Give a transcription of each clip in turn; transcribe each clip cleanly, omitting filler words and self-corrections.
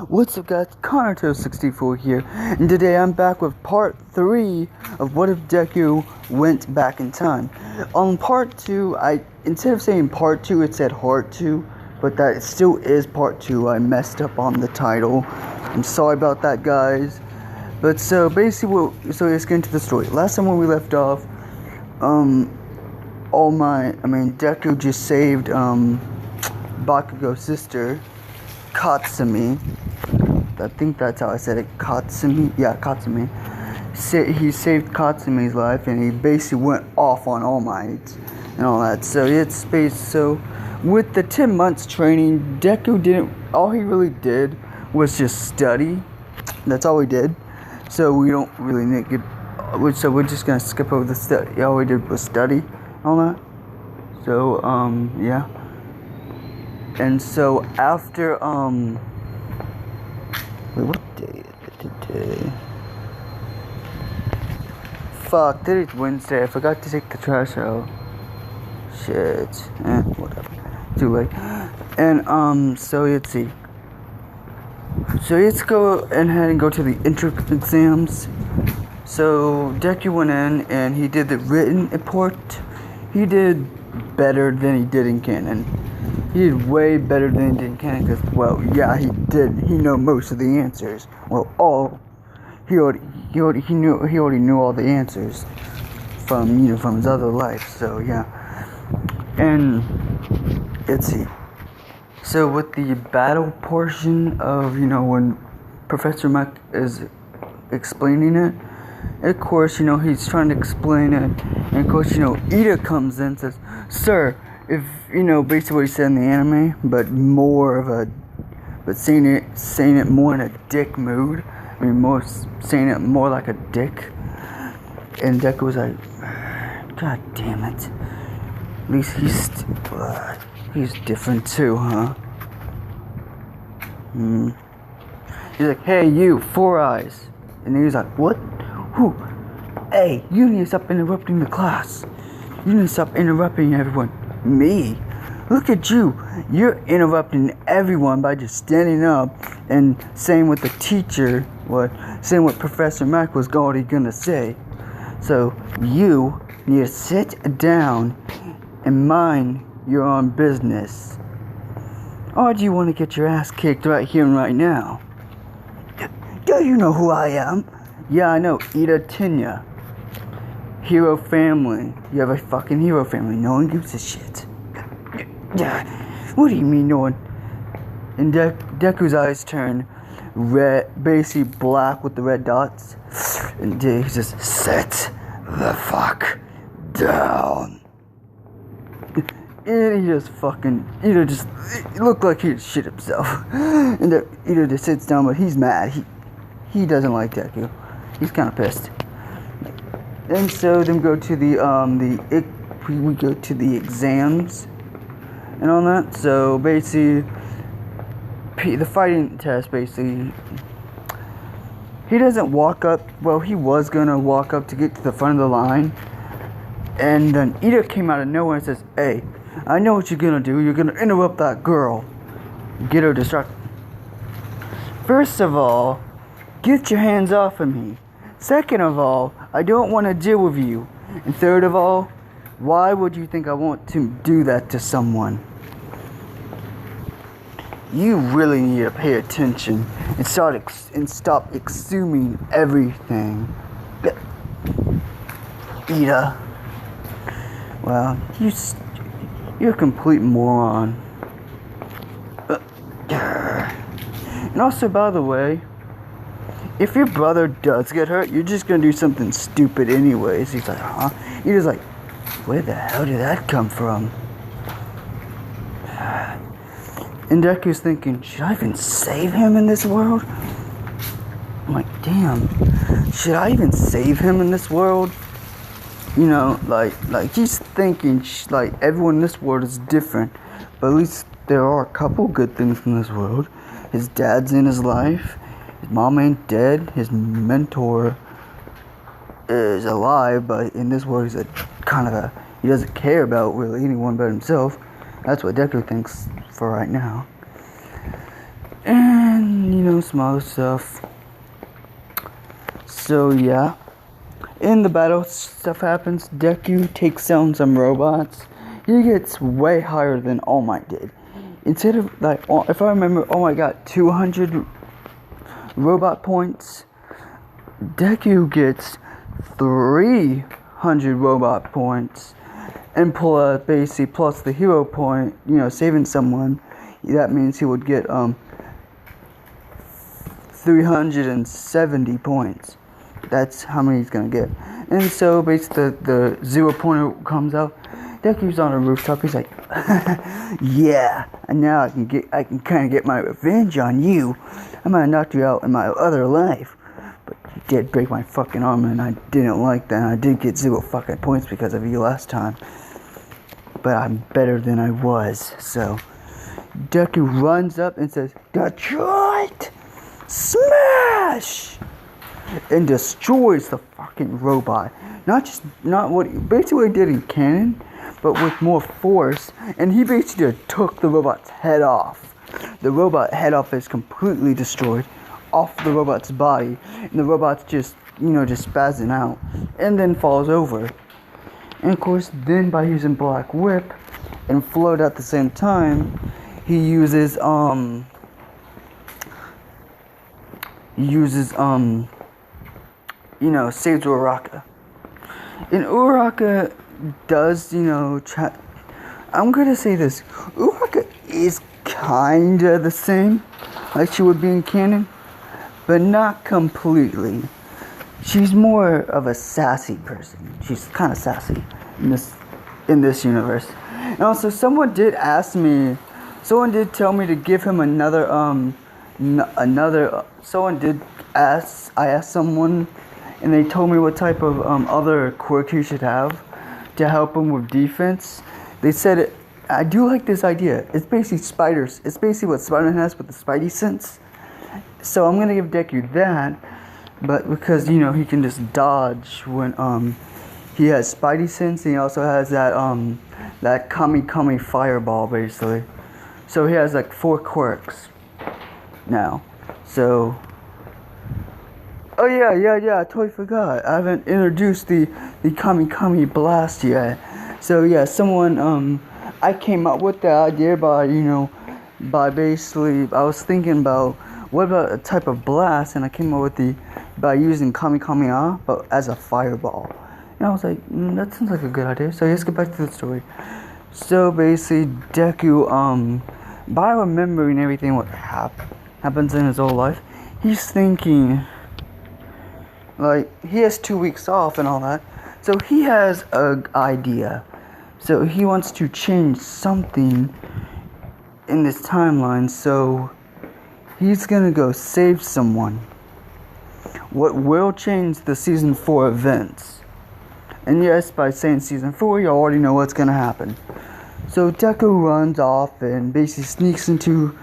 What's up guys, Connor64 here, and today I'm back with part 3 of What If Deku Went Back in Time. On part 2, instead of saying part 2, it said heart 2, but that still is part 2. I messed up on the title. I'm sorry about that, guys. But so basically, so let's get into the story. Last time when we left off, Deku just saved Bakugo's sister, Katsumi. I think that's how I said it. Katsumi. Yeah, Katsumi. He saved Katsumi's life, and he basically went off on All Might and all that. So it's space. So with the 10 months training, Deku didn't. All he really did was just study. That's all he did. So we don't really need to get. So we're just gonna skip over the study. All we did was study, all that. So yeah. And so after wait, what day is it today? Fuck, today's Wednesday. I forgot to take the trash out. Shit. Whatever. Too late. And so let's see. So let's go ahead and go to the entrance exams. So Deku went in and he did the written report. He did better than he did in canon. He did way better than he did in canon because, well, yeah, he did. He knew most of the answers. Well, he already knew all the answers from from his other life. So yeah, and let's see. So with the battle portion of when Professor Mac is explaining it, of course he's trying to explain it, and of course Ida comes in and says, "Sir, if basically what he said in the anime, but saying it more in a dick mood. I mean, saying it more like a dick." And Deku was like, "God damn it! At least he's different too, huh?" He's like, "Hey, you, Four Eyes," and he was like, "What? Who? Hey, you need to stop interrupting the class. You need to stop interrupting everyone." "Me? Look at you. You're interrupting everyone by just standing up and saying what the teacher, saying what Professor Mac was already gonna say. So you need to sit down and mind your own business. Or do you want to get your ass kicked right here and right now?" "Do you know who I am?" "Yeah, I know. Ida Tenya. Hero family. You have a fucking hero family. No one gives a shit." "Yeah. What do you mean no one?" And Deku's eyes turn red, basically black with the red dots. And he just, "Sit the fuck down." And he just it looked like he'd shit himself. And Ida just sits down, but he's mad. He doesn't like Deku. He's kind of pissed. And so then we go to the exams and all that. So basically, the fighting test, basically, he doesn't walk up. Well, he was gonna walk up to get to the front of the line, and then Ida came out of nowhere and says, "Hey, I know what you're gonna do. You're gonna interrupt that girl, get her distracted. First of all, get your hands off of me. Second of all, I don't want to deal with you. And third of all, why would you think I want to do that to someone? You really need to pay attention and stop assuming everything." Ida, well, you're a complete moron. And also, by the way, if your brother does get hurt, you're just gonna do something stupid anyways. He's like, "Huh?" He's like, "Where the hell did that come from?" And Deku's thinking, should I even save him in this world? I'm like, damn, should I even save him in this world? Like he's thinking like everyone in this world is different, but at least there are a couple good things in this world. His dad's in his life. His mom ain't dead. His mentor is alive, but in this world he's he doesn't care about really anyone but himself. That's what Deku thinks for right now. and some other stuff. So yeah, in the battle, stuff happens. Deku takes down some robots. He gets way higher than All Might did. Instead of if I remember, All Might got 200 robot points. Deku gets 300 robot points, and plus the hero point, saving someone. That means he would get 370 points. That's how many he's gonna get. And so basically the 0 pointer comes out. Deku's on a rooftop. He's like, yeah, and now I can kind of get my revenge on you. I'm gonna knock you out in my other life. But you did break my fucking arm, and I didn't like that. I did get 0 fucking points because of you last time. But I'm better than I was. So Deku runs up and says, Detroit! Smash! And destroys the fucking robot. Basically what he did in canon, but with more force. And he basically took the robot's head off. The robot head off is completely destroyed off the robot's body. And the robot's just spazzing out. And then falls over. And of course, then by using Black Whip and Float at the same time, he uses saves Uraraka. And Uraraka does, I'm gonna say this. Uraraka is kinda the same like she would be in canon, but not completely. She's more of a sassy person. She's kind of sassy in this universe. And also, someone did tell me to give him I asked someone, and they told me what type of other quirk he should have to help him with defense. They said, I do like this idea. It's basically spiders. It's basically what Spider-Man has with the Spidey sense. So I'm going to give Deku that, but because, he can just dodge when he has Spidey sense, and he also has that Kami fireball, basically. So he has 4 quirks now. So, oh yeah, I totally forgot. I haven't introduced the Kami blast yet. So yeah, I came up with the idea by basically, I was thinking about what about a type of blast, and I came up with by using Kami but as a fireball. And I was like, that sounds like a good idea. So let's get back to the story. So basically, Deku, by remembering everything what happens in his whole life, he's thinking, he has 2 weeks off and all that. So he has an idea. So he wants to change something in this timeline. So he's gonna go save someone. What will change the season 4 events? And yes, by saying season 4, you already know what's gonna happen. So Deku runs off and basically sneaks into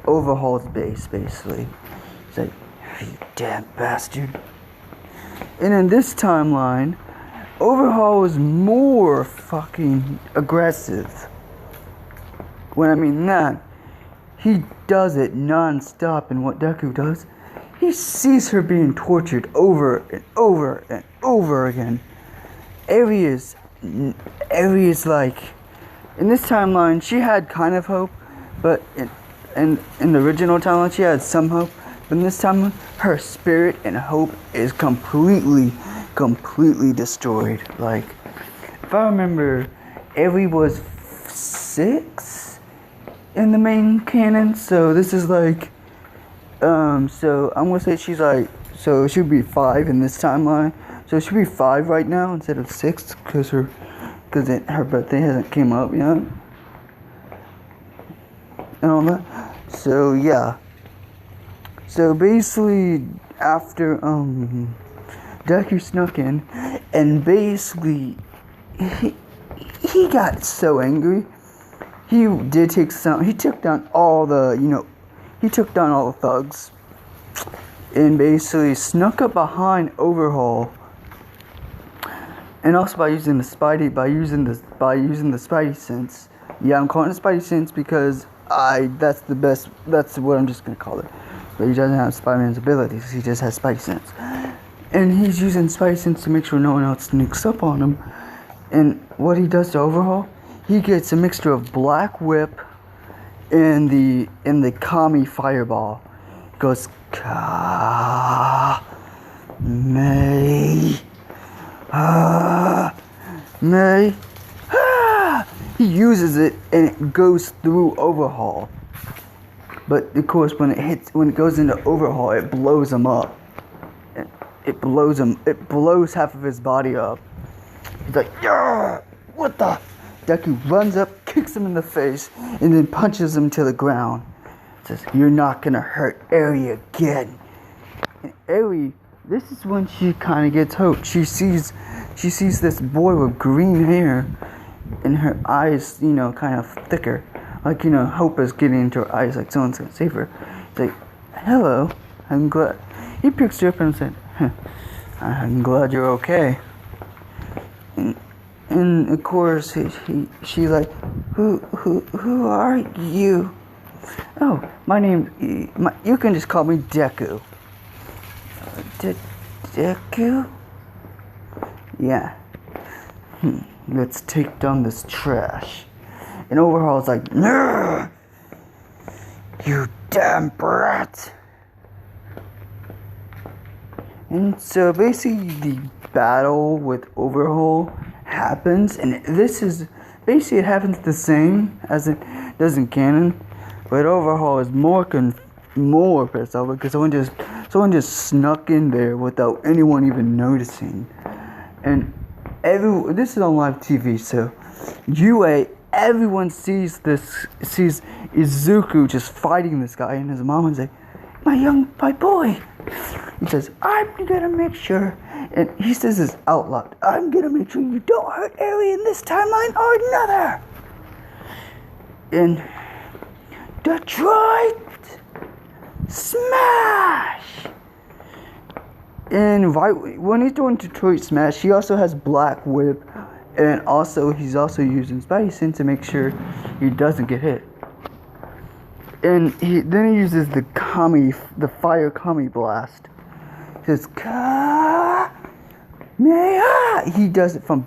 Overhaul's base, basically. He's like, you damn bastard. And in this timeline, Overhaul is more fucking aggressive. When I mean that, he does it non-stop, and what Deku does, he sees her being tortured over and over and over again. Eri is like, in this timeline, she had kind of hope, but in the original timeline, she had some hope. But in this timeline, her spirit and hope is completely destroyed. If I remember, Eri was 6 in the main canon, so this is so I'm gonna say she's so she'll be 5 in this timeline. So she'll be 5 right now instead of 6, because her birthday hasn't came up yet. And all that. So yeah. So basically, after Deku snuck in, and basically he got so angry. He took down all the thugs, and basically snuck up behind Overhaul. And also by using the Spidey sense. Yeah, I'm calling it Spidey sense because That's the best. That's what I'm just gonna call it. But he doesn't have Spider-Man's abilities. He just has Spidey sense, and he's using Spidey sense to make sure no one else sneaks up on him. And what he does to Overhaul, he gets a mixture of Black Whip and the Kami Fireball. Goes Ka May May. He uses it and it goes through Overhaul. But of course, when it goes into Overhaul, it blows him up. It blows him. It blows half of his body up. He's like, yeah, what the? Deku runs up, kicks him in the face, and then punches him to the ground. Says, "You're not gonna hurt Eri again." And Eri, this is when she kind of gets hope. She sees this boy with green hair, and her eyes, kind of thicker. Like, hope is getting into her eyes, like someone's gonna save her. He's like, "Hello, I'm glad." He picks her up and said, "I'm glad you're okay." And of course, she's like, who are you? Oh, my name, you can just call me Deku. Deku? Yeah. Let's take down this trash. And Overhaul's like, "No! You damn brat!" And so basically the battle with Overhaul happens, and this is basically, it happens the same as it does in canon, but Overhaul is more pissed off because someone just snuck in there without anyone even noticing. And this is on live TV, so everyone sees Izuku just fighting this guy, and his mom is like, my boy. He says, "I'm gonna make sure," and he says this out loud, "I'm gonna make sure you don't hurt Eri in this timeline or another." And Detroit Smash! And right when he's doing Detroit Smash, he also has Black Whip, and he's also using Spidey Sense to make sure he doesn't get hit. And then he uses the fire Kami blast. He says, Kamehameha! He does it from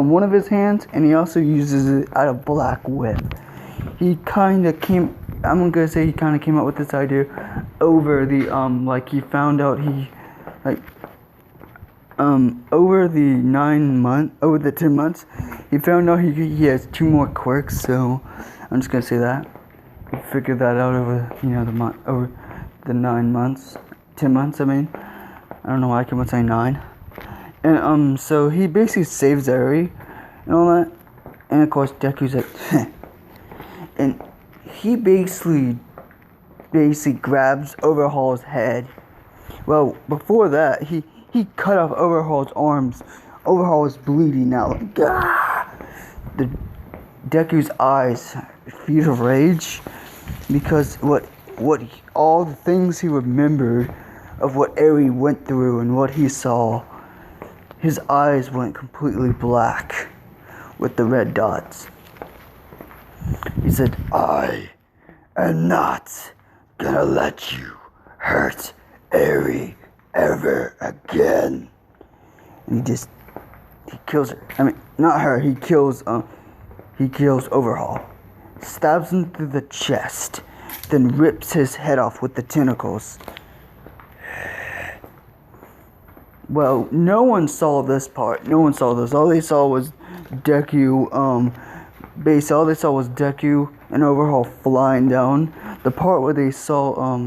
one of his hands, and he also uses it out of Black Whip. I'm gonna say he kind of came up with this idea over the, he found out over the 10 months, he found out he has 2 more quirks, so I'm just gonna say that. He figured that out over, over the 9 months, 10 months, I mean. I don't know why I keep on saying 9. And, so he basically saves Eri and all that. And of course, Deku's like, and he basically grabs Overhaul's head. Well, before that, he cut off Overhaul's arms. Overhaul is bleeding now. Like, Deku's eyes feed of rage because all the things he remembered of what Eri went through and what he saw, his eyes went completely black with the red dots. He said, "I am not gonna let you hurt Eri ever again." And he kills her. I mean, not her. He kills Overhaul, stabs him through the chest, then rips his head off with the tentacles. Well, no one saw this part. No one saw this. All they saw was Deku. All they saw was Deku and Overhaul flying down. The part where they saw,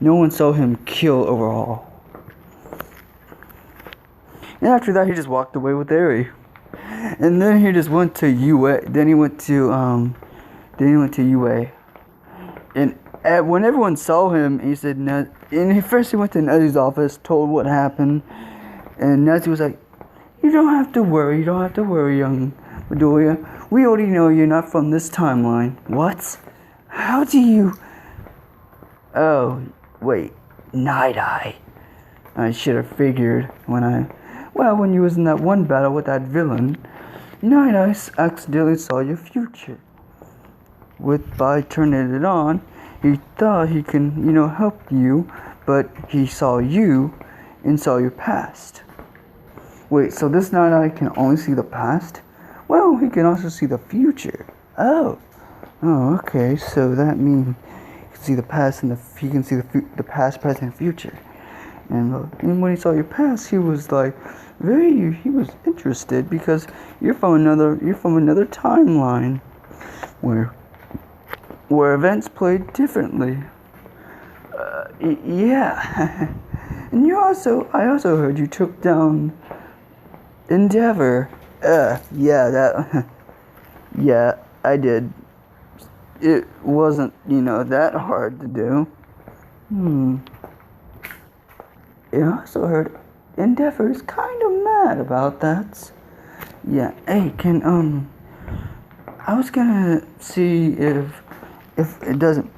no one saw him kill Overhaul. And after that, he just walked away with Eri. And then he just went to UA. Then he went to UA. And when everyone saw him, he said, first he went to Nezu's office, told what happened. And Nezu was like, you don't have to worry, young Midoriya. We already know you're not from this timeline. What? How do you... Oh, wait, Nighteye. I should have figured when you was in that one battle with that villain, Nighteye accidentally saw your future. by turning it on, he thought he can, help you, but he saw you and saw your past. Wait, so this Nighteye can only see the past? Well, he can also see the future. Oh, okay. So that means he can see the past and he can see the past, present, and future. And when he saw your past, he was like he was interested because you're from another timeline where events played differently. Yeah. And I also heard you took down Endeavor. Yeah, I did. It wasn't, that hard to do. I also heard Endeavor is kind of mad about that. Yeah, hey, I was gonna see if it doesn't,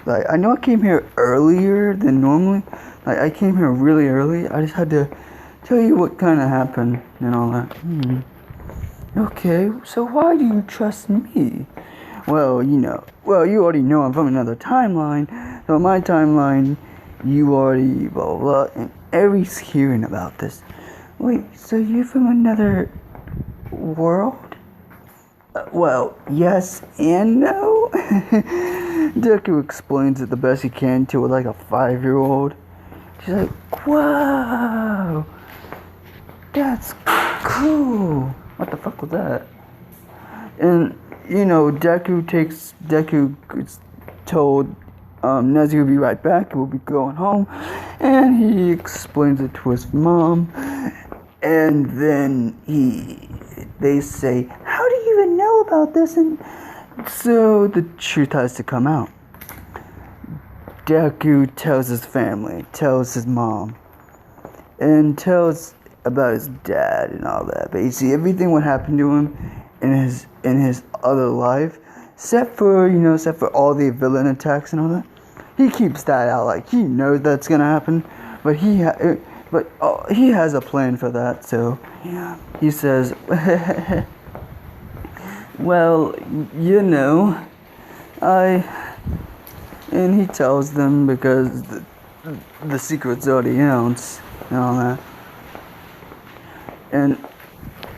I know I came here earlier than normally. I came here really early. I just had to tell you what kind of happened and all that. Okay, so why do you trust me? Well, you already know I'm from another timeline. So my timeline, you already blah, blah, blah. And everybody's hearing about this. Wait, so you're from another world? Well, yes and no. Deku explains it the best he can to like a 5-year-old. She's like, whoa, that's cool. What the fuck was that? And, Deku is told Nezu will be right back, we'll be going home. And he explains it to his mom. And then they say, how do you even know about this? And so the truth has to come out. Deku tells his family, tells his mom, and tells about his dad and all that. Basically, everything what happened to him in his other life, except for all the villain attacks and all that. He keeps that out, like he knows that's gonna happen, but he has a plan for that. So he says, well, and he tells them because the secret's already out and all that. And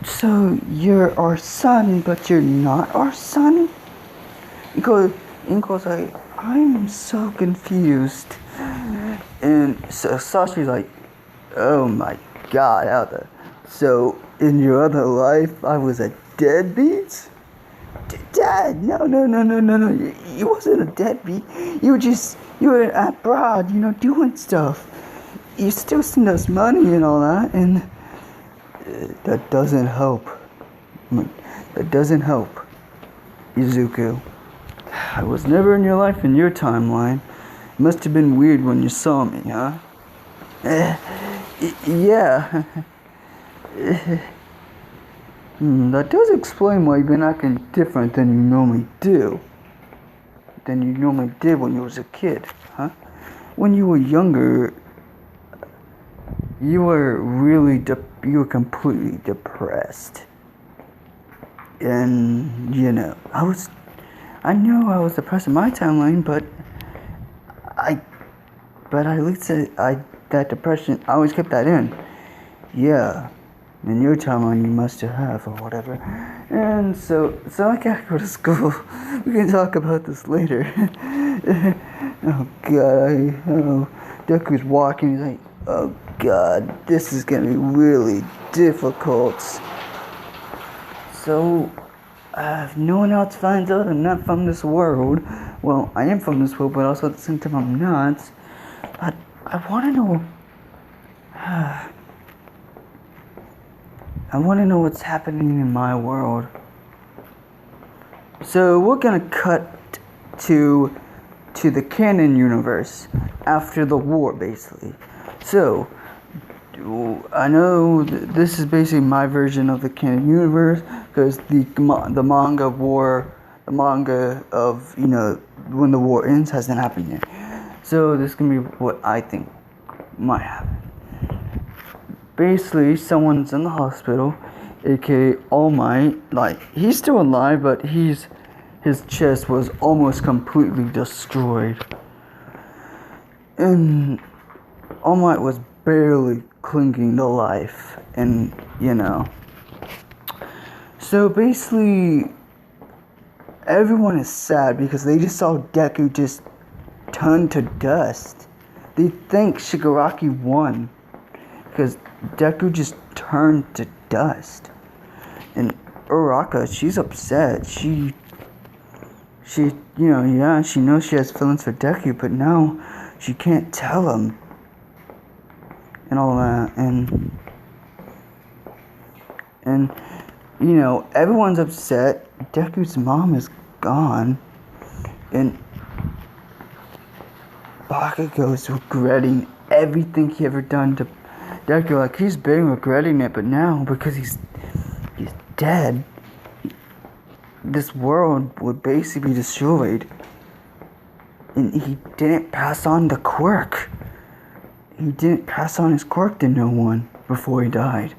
so you're our son, but you're not our son? Because I'm so confused. And so Sashi's like, oh my god, out there. So in your other life, I was a deadbeat? Dad, no. You wasn't a deadbeat. You were abroad, doing stuff. You still send us money and all that, and that doesn't help. That doesn't help, Izuku. I was never in your life in your timeline. It must have been weird when you saw me, huh? Yeah. That does explain why you've been acting different than you normally do. Than you normally did when you was a kid, huh? When you were younger, you were completely depressed. And, I know I was depressed in my timeline, but at least that depression, I always kept that in. Yeah. In your timeline, you must have, or whatever. And so I gotta go to school. We can talk about this later. Oh god, Deku's walking, he's like, oh god, this is gonna be really difficult. So, if no one else finds out I'm not from this world, well, I am from this world, but also at the same time I'm not, but I wanna know, what's happening in my world. So we're gonna cut to the canon universe after the war, basically. So I know this is basically my version of the canon universe because the manga of when the war ends hasn't happened yet. So this is gonna be what I think might happen. Basically, someone's in the hospital, aka All Might. Like, he's still alive, but he's his chest was almost completely destroyed. And All Might was barely clinging to life. And, So basically, everyone is sad because they just saw Deku just turn to dust. They think Shigaraki won because Deku just turned to dust. And Uraraka, she's upset. She she knows she has feelings for Deku, but now she can't tell him. And all that. And everyone's upset. Deku's mom is gone. And Bakugo's regretting everything he ever done to Deku. Like, he's been regretting it, but now, because he's dead, this world would basically be destroyed. And he didn't pass on the quirk. He didn't pass on his quirk to no one before he died.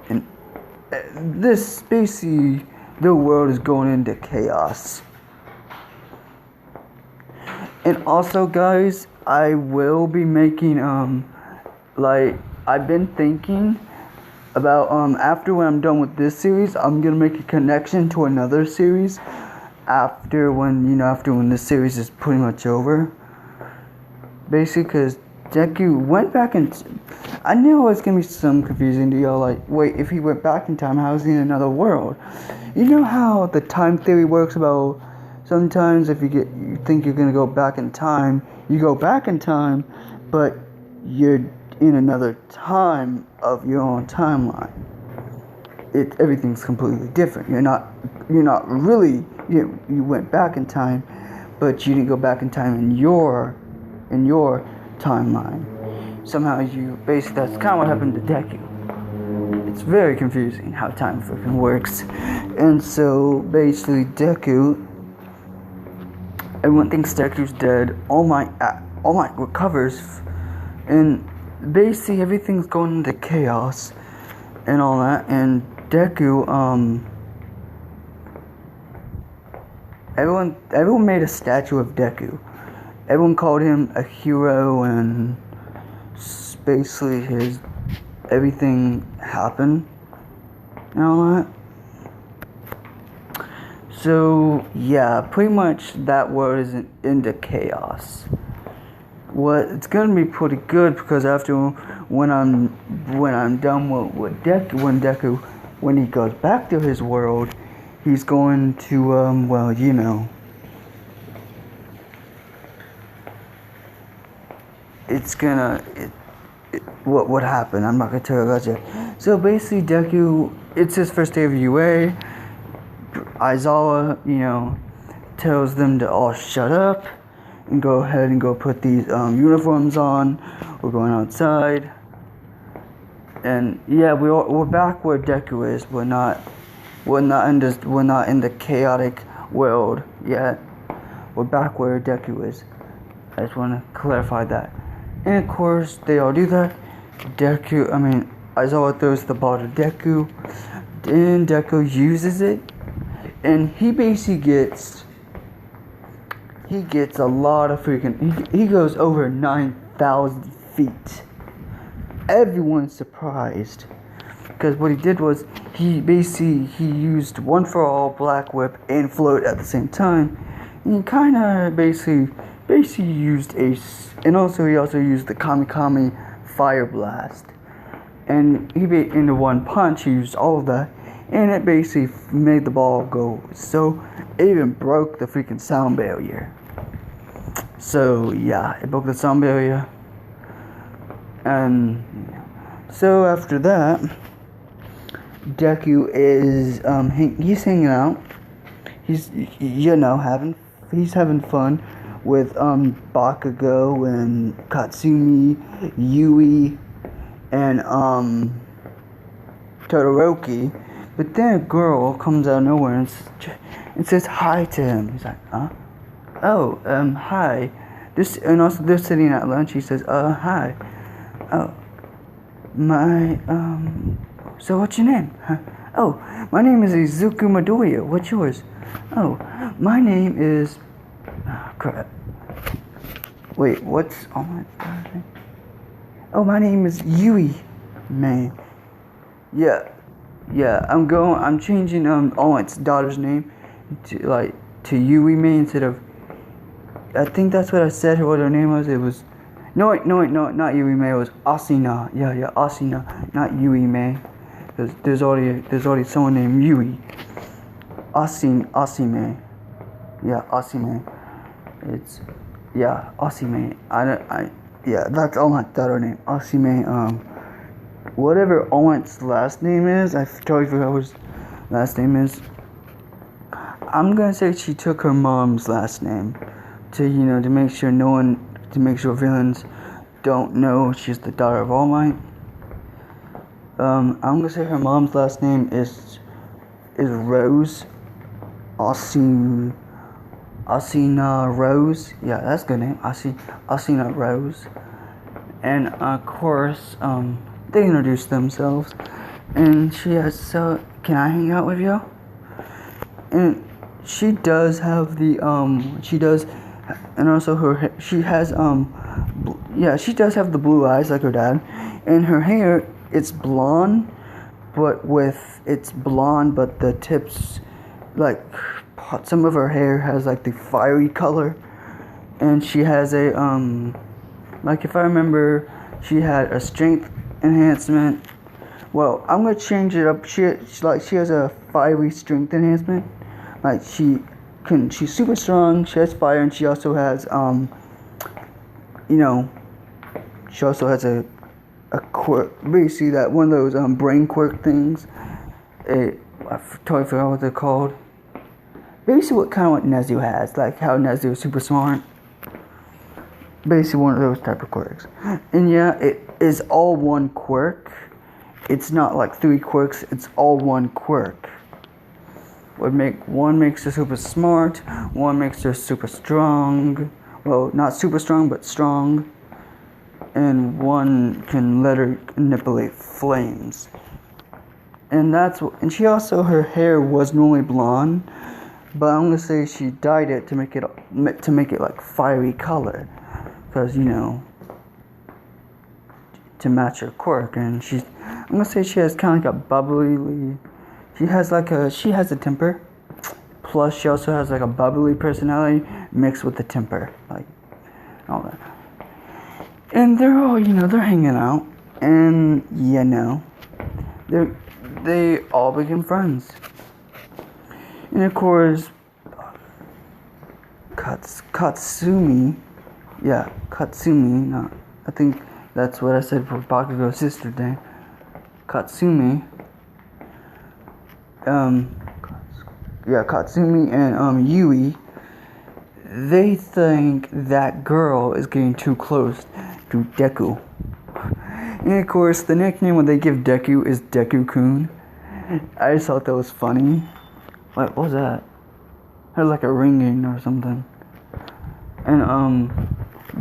And this, basically, the world is going into chaos. And also, guys, I will be making, I've been thinking about, after when I'm done with this series, I'm gonna make a connection to another series after when this series is pretty much over. Basically, because Deku went back in... I knew it was gonna be some confusing to y'all, like, wait, if he went back in time, how is he in another world? You know how the time theory works about sometimes if you think you're gonna go back in time, you go back in time, but you're in another time of your own timeline. Everything's completely different. You're not really, you went back in time, but you didn't go back in time in your timeline. Somehow that's kind of what happened to Deku. It's very confusing how time freaking works. And so basically Deku, everyone thinks Deku's dead. All Might recovers, and basically everything's going into chaos and all that. And Deku, everyone made a statue of Deku. Everyone called him a hero, and basically everything happened and all that. So yeah, pretty much that world is into chaos. It's gonna be pretty good, because after when I'm done with Deku, when he goes back to his world, he's going to it's gonna what happened. I'm not gonna tell you about it. So basically, Deku, it's his first day of UA. Aizawa, tells them to all shut up and go ahead and go put these uniforms on. We're going outside. And yeah, we're back where Deku is. We're not in the chaotic world yet. We're back where Deku is. I just want to clarify that. And of course, they all do that. Aizawa throws the ball to Deku. Then Deku uses it, and he basically gets a lot of freaking... He goes over 9,000 feet. Everyone's surprised, because what he did was he used One for All, Black Whip, and Float at the same time. And he kind of basically used Ace, and he also used the Kami Fire Blast. And in the one punch, he used all of that, and it basically made the ball go. So it even broke the freaking sound barrier. So yeah, it broke the sound barrier. And so after that, Deku is he's hanging out. He's having fun with Bakugo and Katsumi, Yui, and Todoroki. But then a girl comes out of nowhere and says hi to him. He's like, huh? Oh, hi. They're sitting at lunch. He says, hi. Oh, so what's your name? Huh? Oh, my name is Izuku Midoriya. What's yours? Oh, my name is... Oh, crap. Wait, what's... Oh, my name is Yui, man. Yeah, I'm changing, Owen's daughter's name to Yui, man, instead of... I think that's what I said what her name was. It was... No, not Yui, man. It was Asina. Yeah, Asina, not Yui, man. There's already someone named Yui. Asime. Yeah, Asime. It's... Yeah, Asime. Yeah, that's all my daughter name. Asime, whatever Owen's last name is, I totally forgot what his last name is. I'm gonna say she took her mom's last name to make sure villains don't know she's the daughter of All Might. I'm gonna say her mom's last name is Rose. Asina Rose. Yeah, that's a good name. Asina Rose. And of course, they introduce themselves, and she has, so can I hang out with you? And she does have the and also she has she does have the blue eyes like her dad, and her hair, it's blonde, but the tips, like some of her hair has like the fiery color, and she has a like, if I remember, she had a strength enhancement. Well, I'm gonna change it up. She has a fiery strength enhancement. Like she's super strong. She has fire, and she also has she also has a quirk. Basically, that one of those brain quirk things. I totally forgot what they're called. Basically, what Nezu has, like how Nezu is super smart. Basically, one of those type of quirks. And yeah, it is all one quirk. It's not like 3 quirks. It's all one quirk. One makes her super smart. One makes her super strong. Well, not super strong, but strong. And one can let her manipulate flames. And she also, her hair was normally blonde, but I'm gonna say she dyed it to make it like fiery color, because to match her quirk. And I'm gonna say she has kind of like a bubbly. She has a temper. Plus, she also has like a bubbly personality mixed with the temper, like all that. And they're all, they're hanging out, and they all become friends. And of course, Katsumi. No, I think that's what I said for Bakugo's sister's name. Katsumi. Katsumi and Yui. They think that girl is getting too close to Deku. And of course, the nickname when they give Deku is Deku-kun. I just thought that was funny. What was that? It was like a ringing or something. And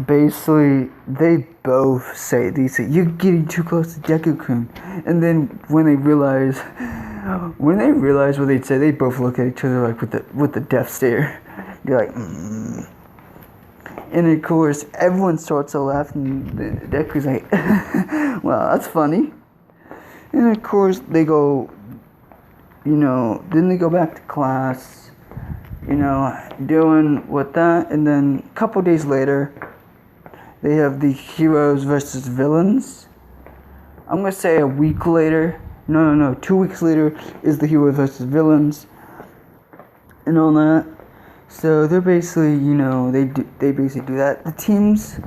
basically, they both say, you're getting too close to Deku-kun. And then when they realize what they'd say, they both look at each other like with the death stare. They're like, And of course, everyone starts to laugh, and Deku's like, wow, that's funny. And of course, they go, then they go back to class, doing with that. And then a couple days later, they have the heroes versus villains. I'm going to say a week later. No, 2 weeks later is the heroes versus villains. And all that. So they're basically, they basically do that. The teams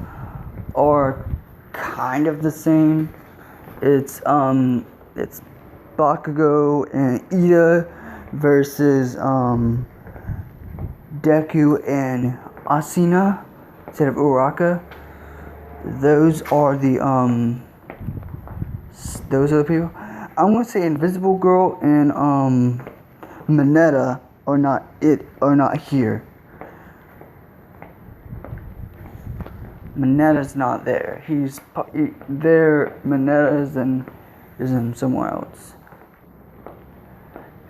are kind of the same. It's Bakugo and Ida versus Deku and Asina instead of Uraka. Those are the people. I'm gonna say Invisible Girl and Mineta are not here. Mineta's not there. He's there. Mineta is in somewhere else.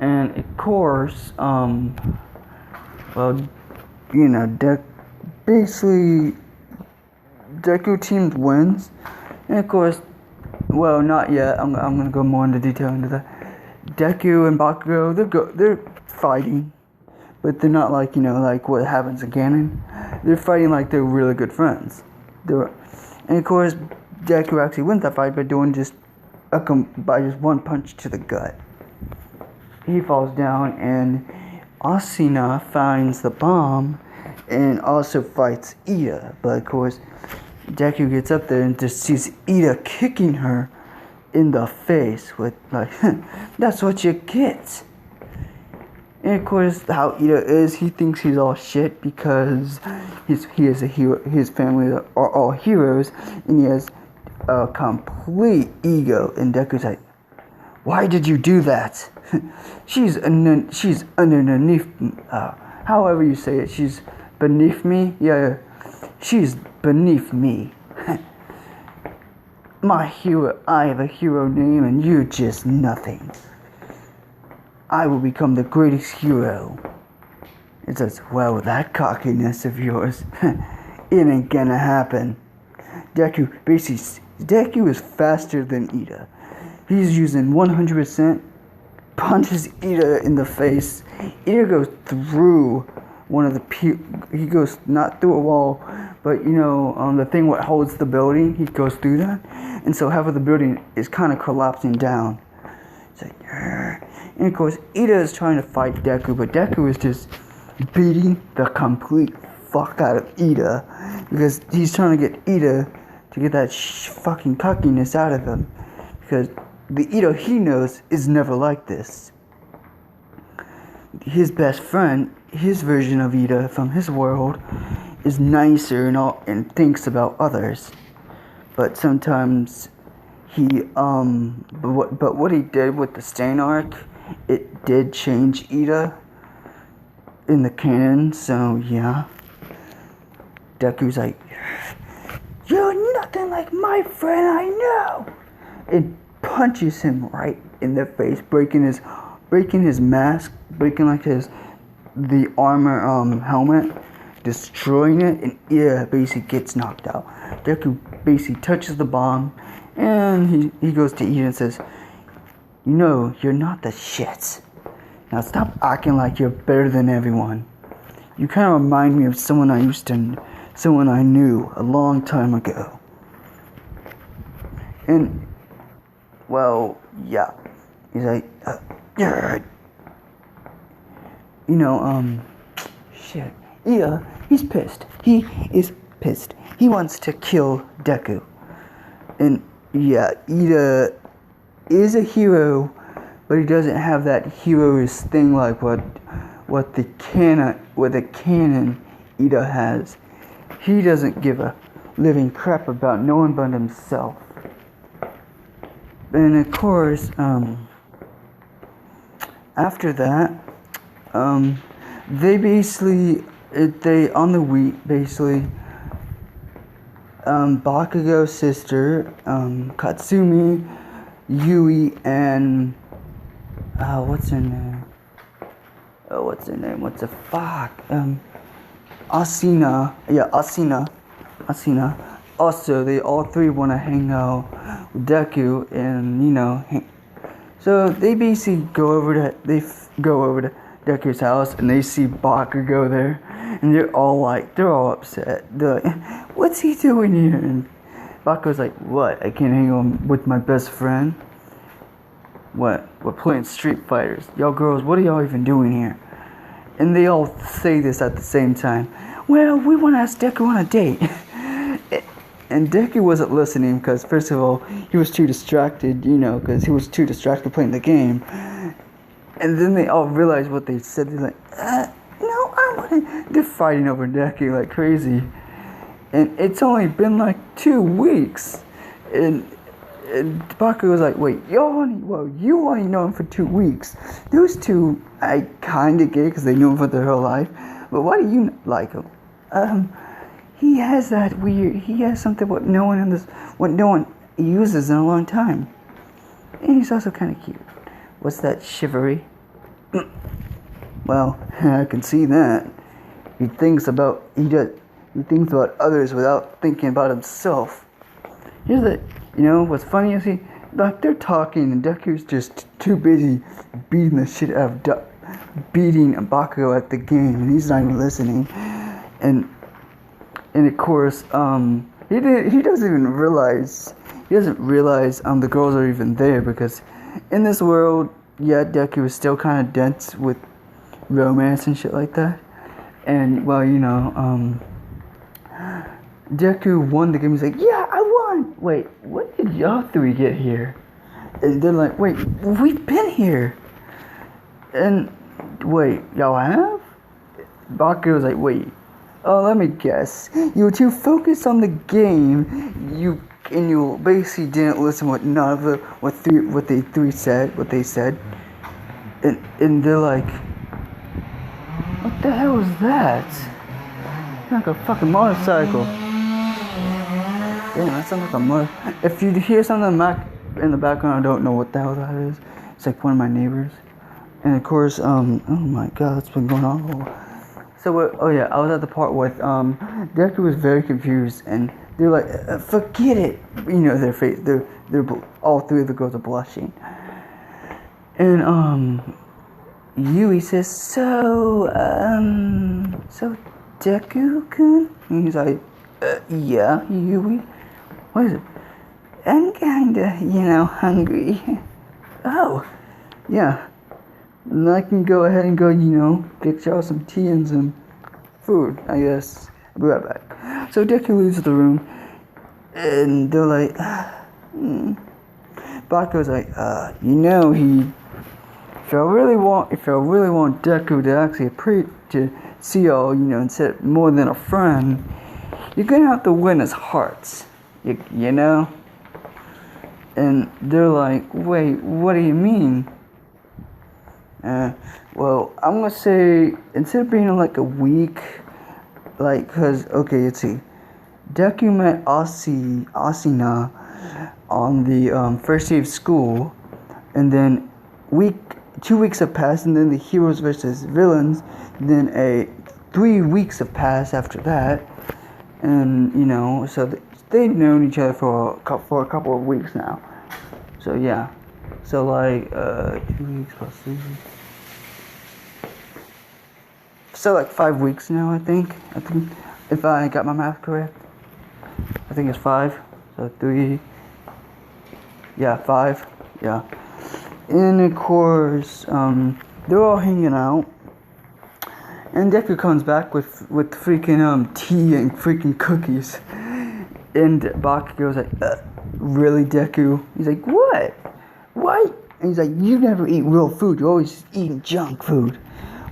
And of course, well, you know, basically, Deku team wins. And of course, well, not yet. I'm gonna go more into detail into that. Deku and Bakugo, they're fighting, but they're not like, you know, like what happens in canon. They're fighting like they're really good friends. And of course, Deku actually wins that fight by doing just one punch to the gut. He falls down, and Asuna finds the bomb and also fights Ida. But of course, Deku gets up there and just sees Ida kicking her in the face with like, that's what you get. And of course, how Ida is, he thinks he's all shit because he is a hero. His family are all heroes, and he has a complete ego. And Deku's like, why did you do that? she's underneath, however you say it, she's beneath me? Yeah, she's beneath me. My hero, I have a hero name and you're just nothing. I will become the greatest hero. It says, well, that cockiness of yours, it ain't gonna happen. Deku is faster than Ida. He's using 100%, punches Ida in the face. Ida goes through one of the he goes not through a wall, but you know, on the thing what holds the building, he goes through that, and so half of the building is kind of collapsing down. It's like, and of course, Ida is trying to fight Deku, but Deku is just beating the complete fuck out of Ida because he's trying to get Ida to get that fucking cockiness out of him, because the Ida he knows is never like this. His best friend, his version of Ida from his world, is nicer and thinks about others. But sometimes but what he did with the Stain arc, it did change Ida in the canon, so yeah. Deku's like, you're nothing like my friend I know! And punches him right in the face, breaking his mask, breaking like the armor helmet, destroying it, and Ida basically gets knocked out. Deku basically touches the bomb, and he goes to Ida and says, you know, you're not the shit. Now stop acting like you're better than everyone. You kind of remind me of someone I knew a long time ago. And, well, yeah. He's like, you know, shit. Yeah, he's pissed. He is pissed. He wants to kill Deku. And, yeah, Ida is a hero, but he doesn't have that hero's thing like what the canon Ida has. He doesn't give a living crap about no one but himself. And of course, after that, Bakugo's sister, Katsumi, Yui, and what's her name? What the fuck? Asuna. Yeah, Asuna. Also, they all three want to hang out with Deku, and you know, so they basically go over to Deku's house, and they see Bakugo there, and they're all upset. They're like, what's he doing here? And Bakugo's like, what? I can't hang out with my best friend? What? We're playing Street Fighters. Y'all girls, what are y'all even doing here? And they all say this at the same time. Well, we want to ask Deku on a date. And Deku wasn't listening because, first of all, he was too distracted, because he was too distracted playing the game. And then they all realized what they said. They're like, no, I wouldn't. They're fighting over Deku like crazy. And it's only been like 2 weeks. And Baku was like, wait, you only know him for 2 weeks. Those two, I kind of get because they knew him for their whole life. But why do you like him? He has something what no one uses in a long time. And he's also kind of cute. What's that, chivalry? Well, I can see that. He thinks about others without thinking about himself. Here's the, what's funny is like they're talking and Deku's just too busy beating the shit out of beating Bakugo at the game, and he's not even listening. And of course, he doesn't even realize the girls are even there, because in this world, yeah, Deku is still kind of dense with romance and shit like that. And well, Deku won the game. He's like, yeah, I won. Wait, what did y'all three get here? And they're like, wait, we've been here. And wait, y'all have? Bakugo was like, wait, oh, let me guess. You were too focused on the game. You basically didn't listen what none of the what they said. And they're like, what the hell is that? It's like a fucking motorcycle. Damn, that sounds like a motor. If you hear something in the background, I don't know what the hell that is. It's like one of my neighbors. And of course, oh my god, that's been going on. So, I was at the part with, Deku was very confused, and they're like, forget it. Their face, they're all three of the girls are blushing. And, Yui says, so Deku-kun? And he's like, yeah, Yui. What is it? I'm kinda, hungry. Oh, yeah. And I can go ahead and go, fix y'all some tea and some food, I guess. I'll be right back. So Deku leaves the room, and they're like, Bakugo's like, if I really want Deku to actually to see y'all, instead more than a friend, you're gonna have to win his hearts, you know? And they're like, wait, what do you mean? Well, I'm gonna say, instead of being like a week, cause, okay, let's see. Deku met Asuna on the first day of school, and then 2 weeks have passed, and then the heroes versus villains, then 3 weeks have passed after that, and, so they've known each other for a couple of weeks now. So, yeah. So, 2 weeks plus 3 weeks. So, 5 weeks now, I think, if I got my math correct. I think it's 5. So, 3. Yeah, 5. Yeah. And, of course, they're all hanging out. And Deku comes back with freaking, tea and freaking cookies. And Bakugo's like, really, Deku? He's like, what? What? And he's like, you never eat real food. You're always eating junk food.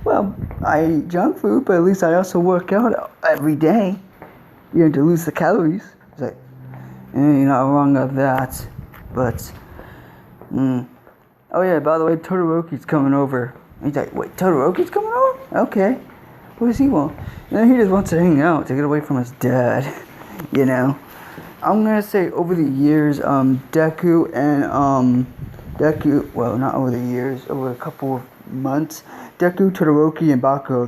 Well, I eat junk food, but at least I also work out every day. To lose the calories. He's like, you're not wrong about that. But, oh yeah, by the way, Todoroki's coming over. He's like, wait, Todoroki's coming over? Okay. What does he want? He just wants to hang out, to get away from his dad. I'm gonna say over the years, Deku, not over the years, over a couple of months, Deku, Todoroki, and Bakugo,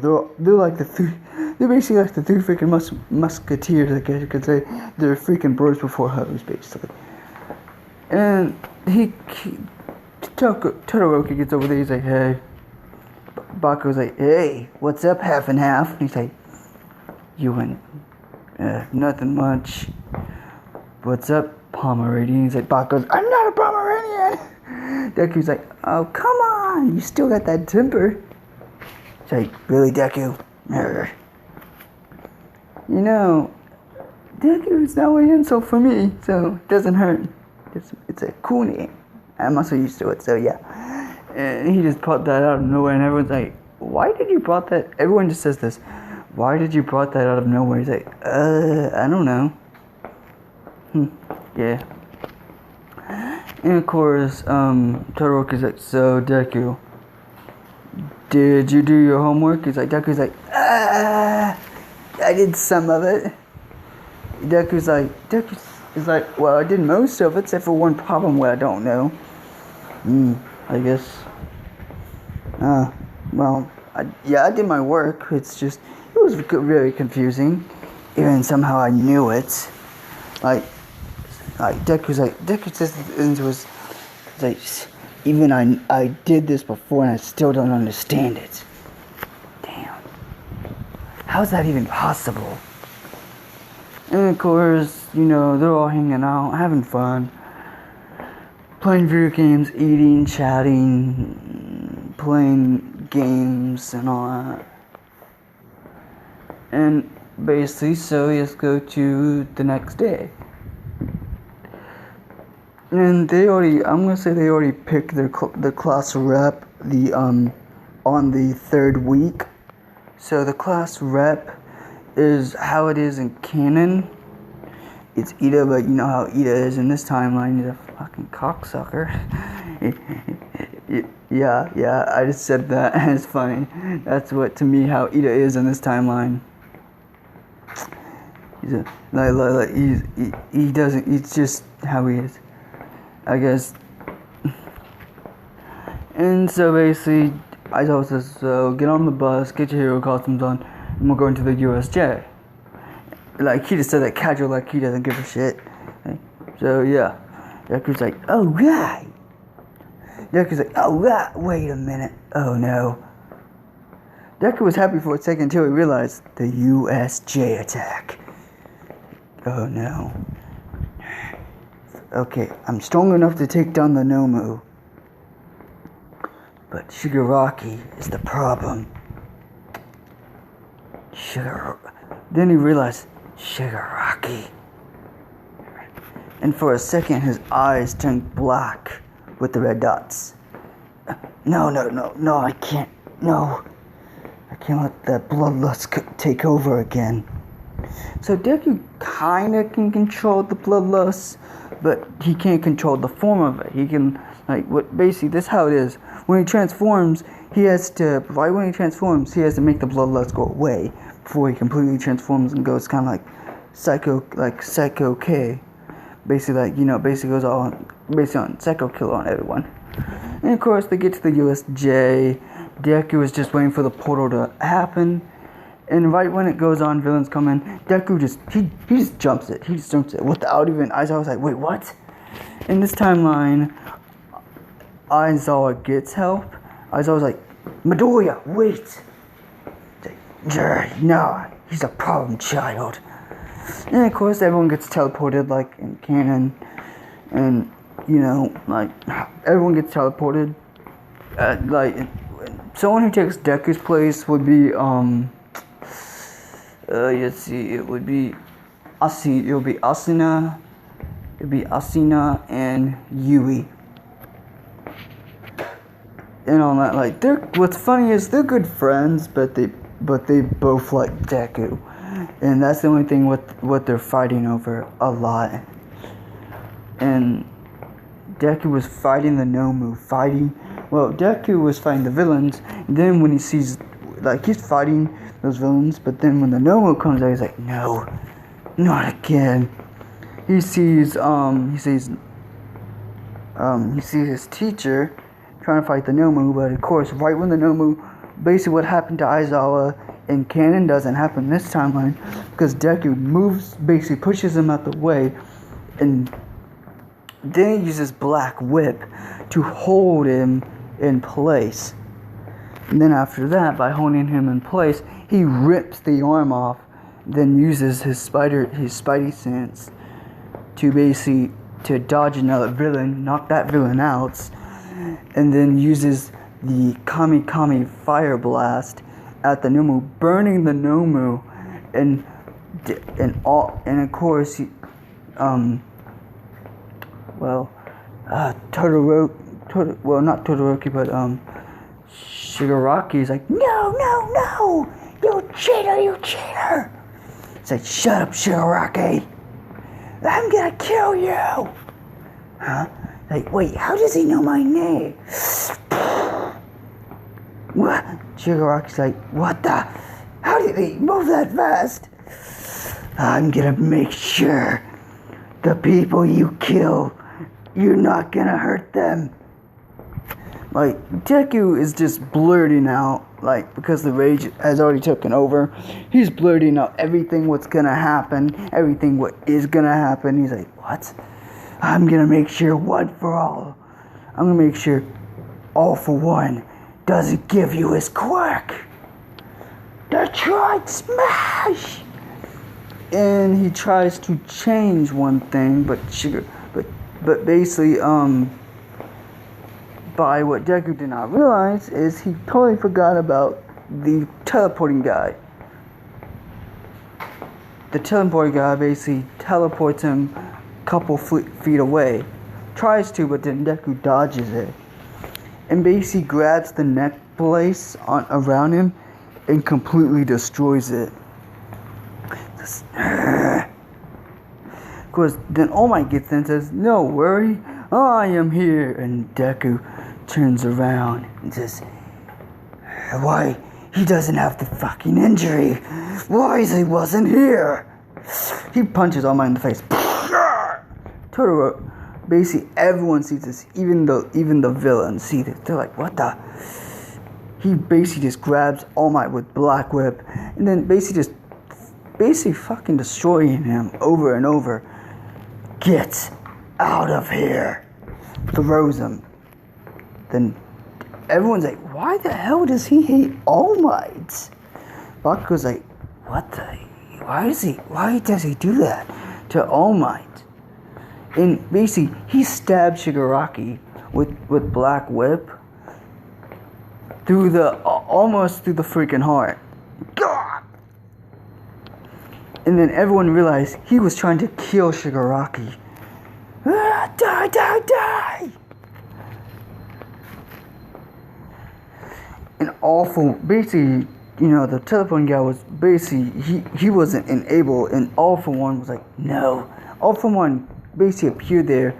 they're basically like the three freaking musketeers, I guess you could say. They're freaking birds before hoes, basically. And Todoroki gets over there, he's like, hey. Bakugo's like, hey, what's up, half and half? And he's like, you and, nothing much. What's up, Pomeranian? He's like, Bakugo's, I'm not a Pomeranian! Deku's like, oh, come on, you still got that temper. It's like, really, Deku? Deku's not an insult for me, so it doesn't hurt. It's a cool name. I'm also used to it, so yeah. And he just brought that out of nowhere, and everyone's like, why did you brought that? Everyone just says this. Why did you brought that out of nowhere? He's like, I don't know. Yeah. And of course, Todoroki's like, so Deku, did you do your homework? He's like, Deku's like, I did some of it. Deku's like, well, I did most of it, except for one problem where I don't know. I guess. well, I did my work. It's just, it was very confusing. Even somehow I knew it. Deku says it was like, even I did this before and I still don't understand it. Damn. How's that even possible? And of course, they're all hanging out, having fun. Playing video games, eating, chatting, playing games and all that. And basically, so let's go to the next day. And I'm gonna say they already picked the class rep on the third week. So the class rep is how it is in canon. It's Ida, but you know how Ida is in this timeline. He's a fucking cocksucker. yeah, I just said that, and it's funny. That's what, to me, how Ida is in this timeline. He's just how he is, I guess. And so basically, I told us, so get on the bus, get your hero costumes on, and we're going to the USJ. Like, he just said that casual, like he doesn't give a shit. So yeah, Deku's like, oh right. Deku's like, oh right, wait a minute. Oh no. Deku was happy for a second until he realized the USJ attack. Oh no. Okay, I'm strong enough to take down the Nomu. But Shigaraki is the problem. Then he realized, Shigaraki. And for a second, his eyes turned black with the red dots. No, I can't. No. I can't let that bloodlust take over again. So Deku kinda can control the bloodlust, but he can't control the form of it. He can, basically, this is how it is. When he transforms, he has to make the bloodlust go away before he completely transforms and goes kind of like Psycho K. Basically, basically goes on Psycho Killer on everyone. And of course, they get to the USJ. Deku is just waiting for the portal to happen. And right when it goes on, villains come in. Deku just jumps it. He just jumps it without even. Aizawa was like, wait, what? In this timeline, Aizawa gets help. Aizawa was like, Midoriya, wait. No, he's a problem child. And of course, everyone gets teleported like in canon. And, everyone gets teleported. Someone who takes Deku's place would be, let's see, it would be Asuna. It'd be Asuna and Yui. And all that, what's funny is they're good friends, but they both like Deku. And that's the only thing what they're fighting over a lot. And Deku was fighting the Nomu, Deku was fighting the villains, and then when he sees, he's fighting those villains, but then when the Nomu comes out, he's like, no, not again. He sees his teacher trying to fight the Nomu, but of course, right when the Nomu, basically what happened to Aizawa in canon doesn't happen this timeline, because Deku basically pushes him out the way, and then he uses Black Whip to hold him in place. And then after that, by holding him in place, he rips the arm off, then uses his Spidey sense to dodge another villain, knock that villain out, and then uses the Kami Fire Blast at the Nomu, burning the Nomu, and of course, not Todoroki, but Shigaraki is like, no, you cheater. It's like, shut up, Shigaraki. I'm gonna kill you. Huh? Like, wait, how does he know my name? What? Shigaraki's like, what the? How did he move that fast? I'm gonna make sure the people you kill, you're not gonna hurt them. Like, Deku is just blurting out, like, because the rage has already taken over. He's blurting out everything what's gonna happen, everything what is gonna happen. He's like, what? I'm gonna make sure one for all. I'm gonna make sure all for one doesn't give you his quirk. The Tried Smash! And he tries to change one thing, but basically, by what Deku did not realize is he totally forgot about the teleporting guy. The teleporting guy basically teleports him a couple feet away. Tries to, but then Deku dodges it. And basically grabs the necklace around him and completely destroys it. Of course, then All Might gets in and says, "No worry, I am here." And Deku turns around and says, "Why, he doesn't have the fucking injury. Why is he wasn't here?" He punches All Might in the face. Totoro, basically everyone sees this, even the villains see this. They're like, what the? He basically just grabs All Might with Black Whip, and then basically fucking destroying him over and over. Get out of here. Throws him. Then everyone's like, why the hell does he hate All Might? Bakugo's like, what the? Why does he do that to All Might? And basically, he stabbed Shigaraki with Black Whip almost through the freaking heart. God! And then everyone realized he was trying to kill Shigaraki. Ah, die, die, die! And basically, the telephone guy was basically, he wasn't enabled, and All For One was like, no. All For One basically appeared there,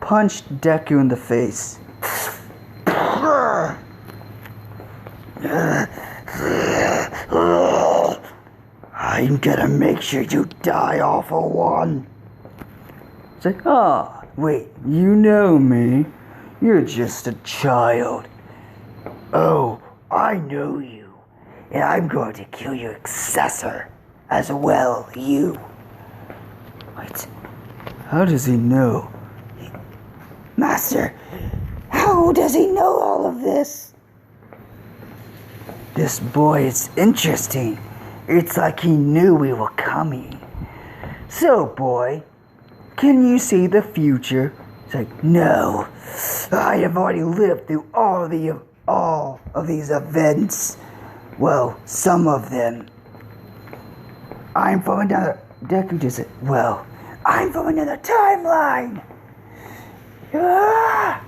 punched Deku in the face. I'm gonna make sure you die, All For One. It's like, wait, you know me. You're just a child. Oh, I know you. And I'm going to kill your successor as well, you. Wait, how does he know? Master, how does he know all of this? This boy is interesting. It's like he knew we were coming. So, boy, can you see the future? It's like, no. I have already lived through all of these events. Well, some of them. I'm from another... Deku just said, well, I'm from another timeline. Ah!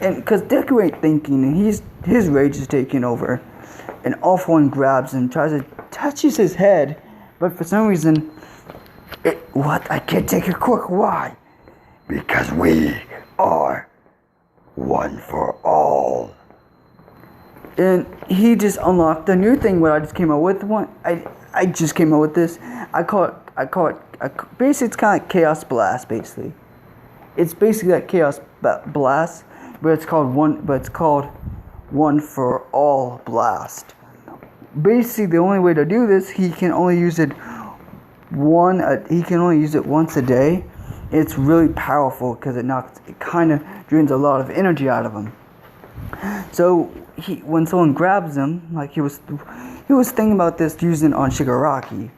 And because Deku ain't thinking, and his rage is taking over. And All For One grabs him, tries to touches his head, but for some reason, what? I can't take your quirk. Why? Because we are one for all. And he just unlocked a new thing. What I just came up with I just came up with this. I call it. Basically, it's kind of like Chaos Blast. Basically, it's basically like Chaos Blast, but it's called One for All Blast. Basically, the only way to do this, he can only use it once a day. It's really powerful because it kind of drains a lot of energy out of him. So when someone grabs him, like he was thinking about this using on Shigaraki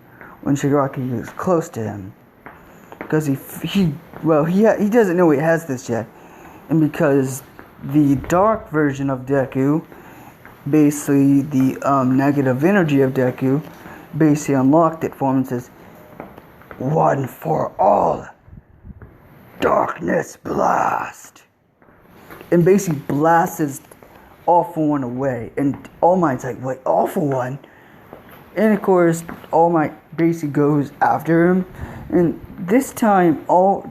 when Shigaraki was close to him, because he doesn't know he has this yet, and because the dark version of Deku, basically the negative energy of Deku, basically unlocked it for him and says, one for all, darkness blast, and basically blasts All For One away. And All Might's like, wait, All For One? And of course, All Might basically goes after him, and this time how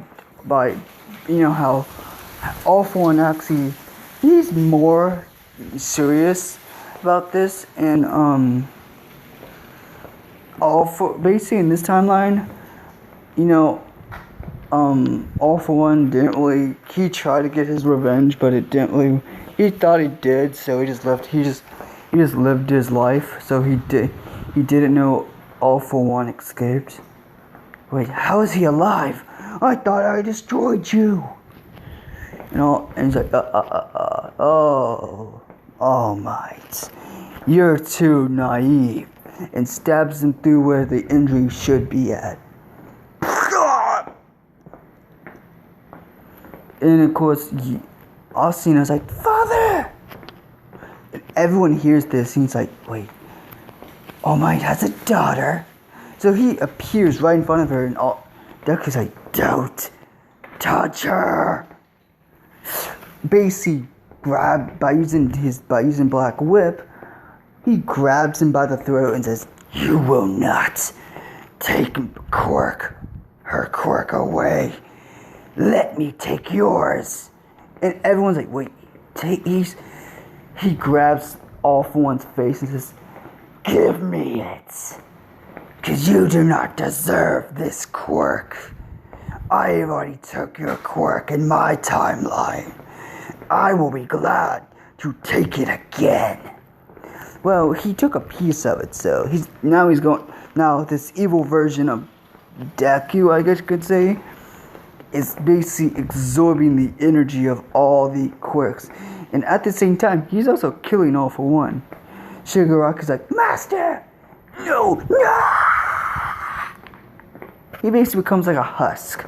All For One actually, he's more serious about this, and basically in this timeline, All for One didn't really. He tried to get his revenge, but it didn't really. He thought he did, so he just left. He just lived his life. So he didn't know All for One escaped. Wait, how is he alive? I thought I destroyed you. And he's like, oh, All Might, you're too naive, and stabs him through where the injury should be at. And of course, Alcina's like, Father! And everyone hears this, and he's like, wait, All Might has a daughter? So he appears right in front of her, and Deku's like, don't touch her! Basically, by using Black Whip, he grabs him by the throat and says, you will not take her quirk away. Let me take yours. And everyone's like, wait, he grabs All for One's face and says, give me it. Because you do not deserve this quirk. I have already took your quirk in my timeline. I will be glad to take it again. Well, he took a piece of it, so now this evil version of Deku, I guess you could say, is basically absorbing the energy of all the quirks. And at the same time, he's also killing All for One. Shigaraki's like, Master! No! He basically becomes like a husk.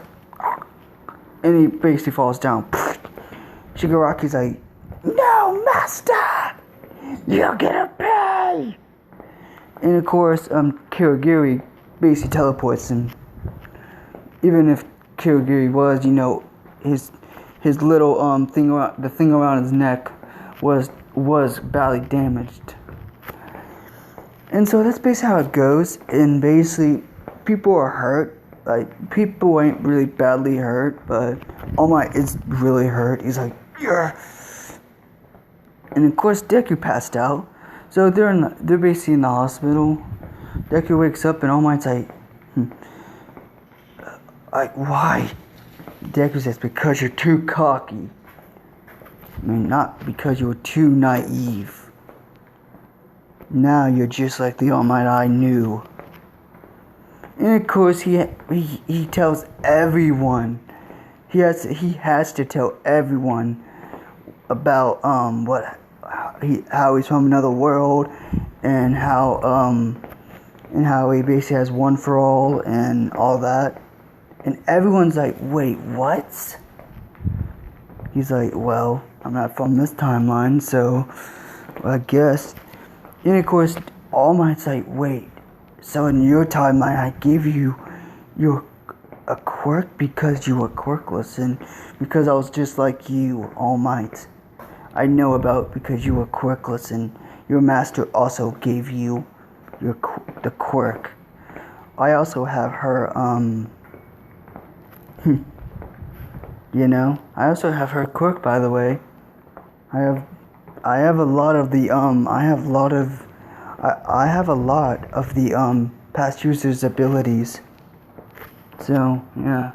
And he basically falls down. Shigaraki's like, no, Master! You're gonna pay! And of course, Kirigiri basically teleports him. Even if Kirigiri was, his little the thing around his neck was badly damaged. And so that's basically how it goes. And basically, people are hurt. Like, people ain't really badly hurt, but All Might is really hurt. He's like, yeah. And of course, Deku passed out. So they're basically in the hospital. Deku wakes up and All Might's like, like, why? Deku says, because you're too cocky. I mean, not because you were too naive. Now you're just like the All Might I knew. And of course, he tells everyone. He has to tell everyone about how he's from another world, and how he basically has one for all and all that. And everyone's like, wait, what? He's like, well, I'm not from this timeline, so I guess. And of course, All Might's like, wait, so in your timeline, I gave you a quirk because you were quirkless, and because I was just like you, All Might. I know about because you were quirkless, and your master also gave you the quirk. I also have her, I also have her quirk, by the way. I have a lot of the past users' abilities. So, yeah.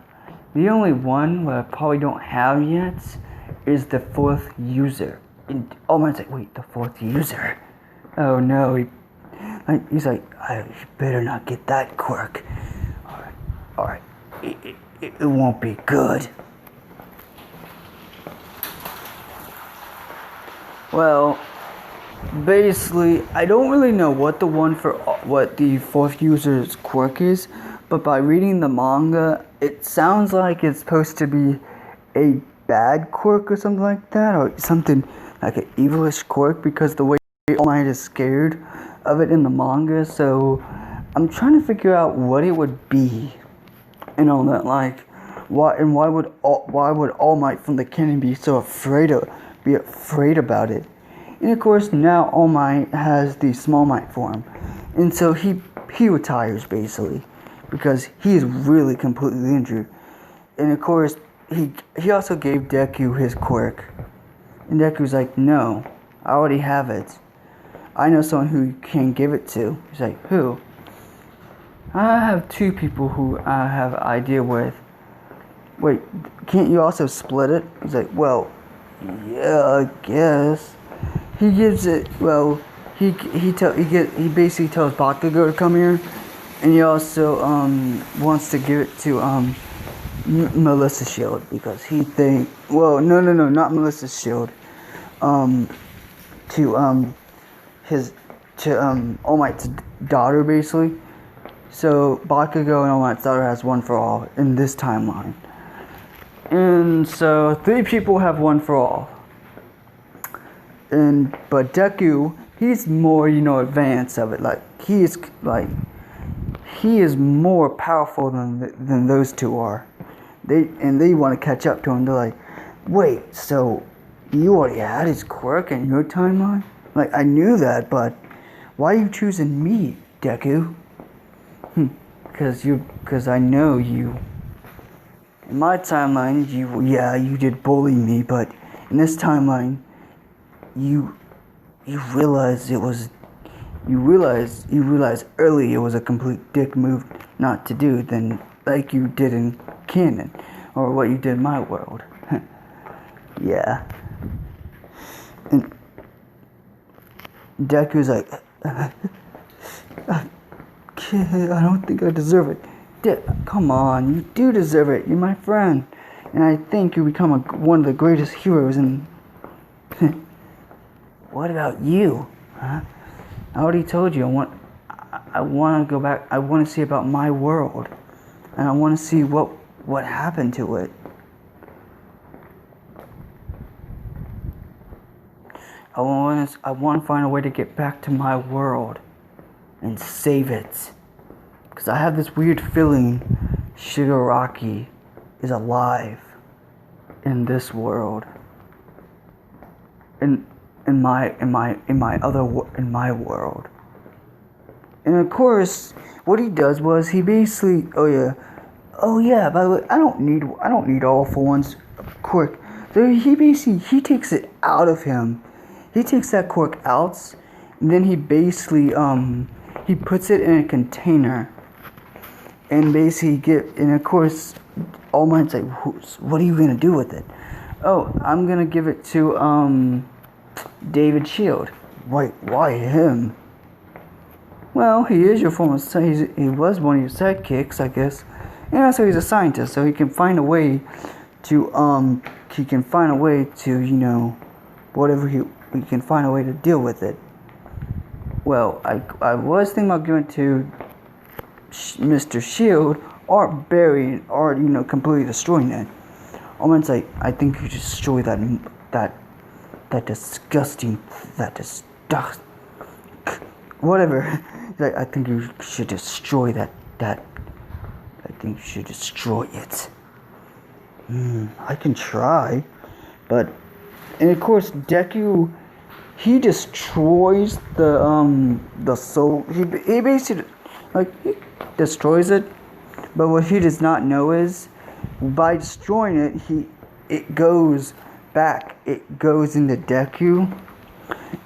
The only one that I probably don't have yet is the fourth user. And All Might's like, wait, the fourth user? Oh no. He's like, I better not get that quirk. Alright. It won't be good. Well, basically, I don't really know what the fourth user's quirk is, but by reading the manga, it sounds like it's supposed to be a bad quirk or something like that, or something like an evilish quirk, because the way All Might is scared of it in the manga. So I'm trying to figure out what it would be, and all that. Like, why would All Might from the canon be so afraid about it? And of course, now All Might has the Small Might form, and so he retires basically because he is really completely injured. And of course, he also gave Deku his quirk, and Deku's like, no, I already have it. I know someone who you can give it to. He's like, who? I have two people who I have an idea with. wait, can't you also split it? He's like, well, yeah, I guess. He gives it, well, he basically tells Bakugo to come here, and he also wants to give it to Melissa's shield because he think, well, no, not Melissa's shield, to All Might's daughter, basically. So Bakugo and All Might's daughter has one for all in this timeline, and so 3 people have one for all. But Deku, he's more, advanced of it. Like he is more powerful than those 2 are. They want to catch up to him. They're like, wait, so you already had his quirk in your timeline? Like, I knew that, but why are you choosing me, Deku? Because I know you. In my timeline, you did bully me, but in this timeline, you realized early it was a complete dick move not to do than like you did in canon, or what you did in my world. Yeah. And Deku's like, kid, I don't think I deserve it. Come on, you do deserve it. You're my friend, and I think you become one of the greatest heroes. And what about you? Huh? I already told you. I want to go back. I want to see about my world, and I want to see what happened to it. I want to find a way to get back to my world and save it. Because I have this weird feeling Shigaraki is alive in this world. In my world. And of course, what he does was he basically by the way, I don't need all for one's quirk. So he takes it out of him. He takes that quirk out, and then he basically he puts it in a container, and basically and of course All Might's like, what are you gonna do with it? Oh, I'm gonna give it to David Shield. Why him? Well, he is your former he was one of your sidekicks, I guess. And also he's a scientist, so he can find a way to whatever he can find a way to deal with it. Well, I was thinking about giving it to Mr. Shield or burying it or completely destroying it. Almost like, I think you destroy that disgusting whatever. Like, I think you should destroy that. I think you should destroy it. I can try, but and of course Deku, he destroys the soul. He basically he destroys it, but what he does not know is by destroying it, it goes back. It goes into Deku,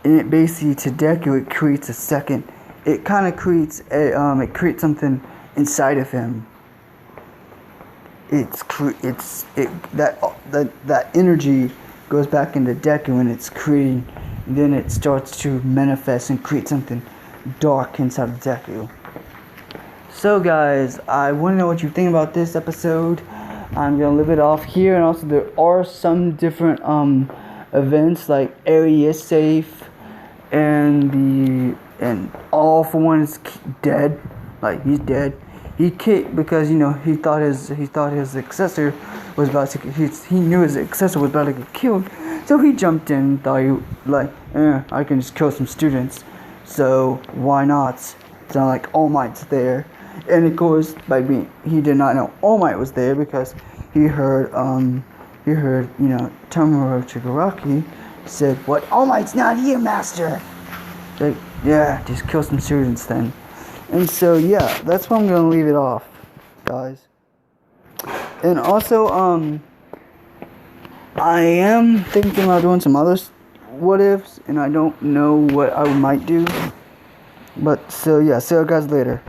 and it basically to Deku it creates a second. It kind of creates it creates something inside of him. That energy goes back into Deku, and it's creating. And then it starts to manifest and create something dark inside of Deku. So guys, I want to know what you think about this episode. I'm gonna leave it off here, and also there are some different events like Eri is safe, and All for One is dead. Like, he's dead. He kicked because he thought his successor was about to. He knew his successor was about to get killed, so he jumped in and thought I can just kill some students. So why not? It's not like All Might's there, and of course he did not know All Might was there because he heard Tomura Shigaraki said, "What? All Might's not here, Master." Like, yeah, just kill some students then. And so, yeah, that's why I'm going to leave it off, guys. And also, I am thinking about doing some other what-ifs, and I don't know what I might do. But, so, yeah, see you guys later.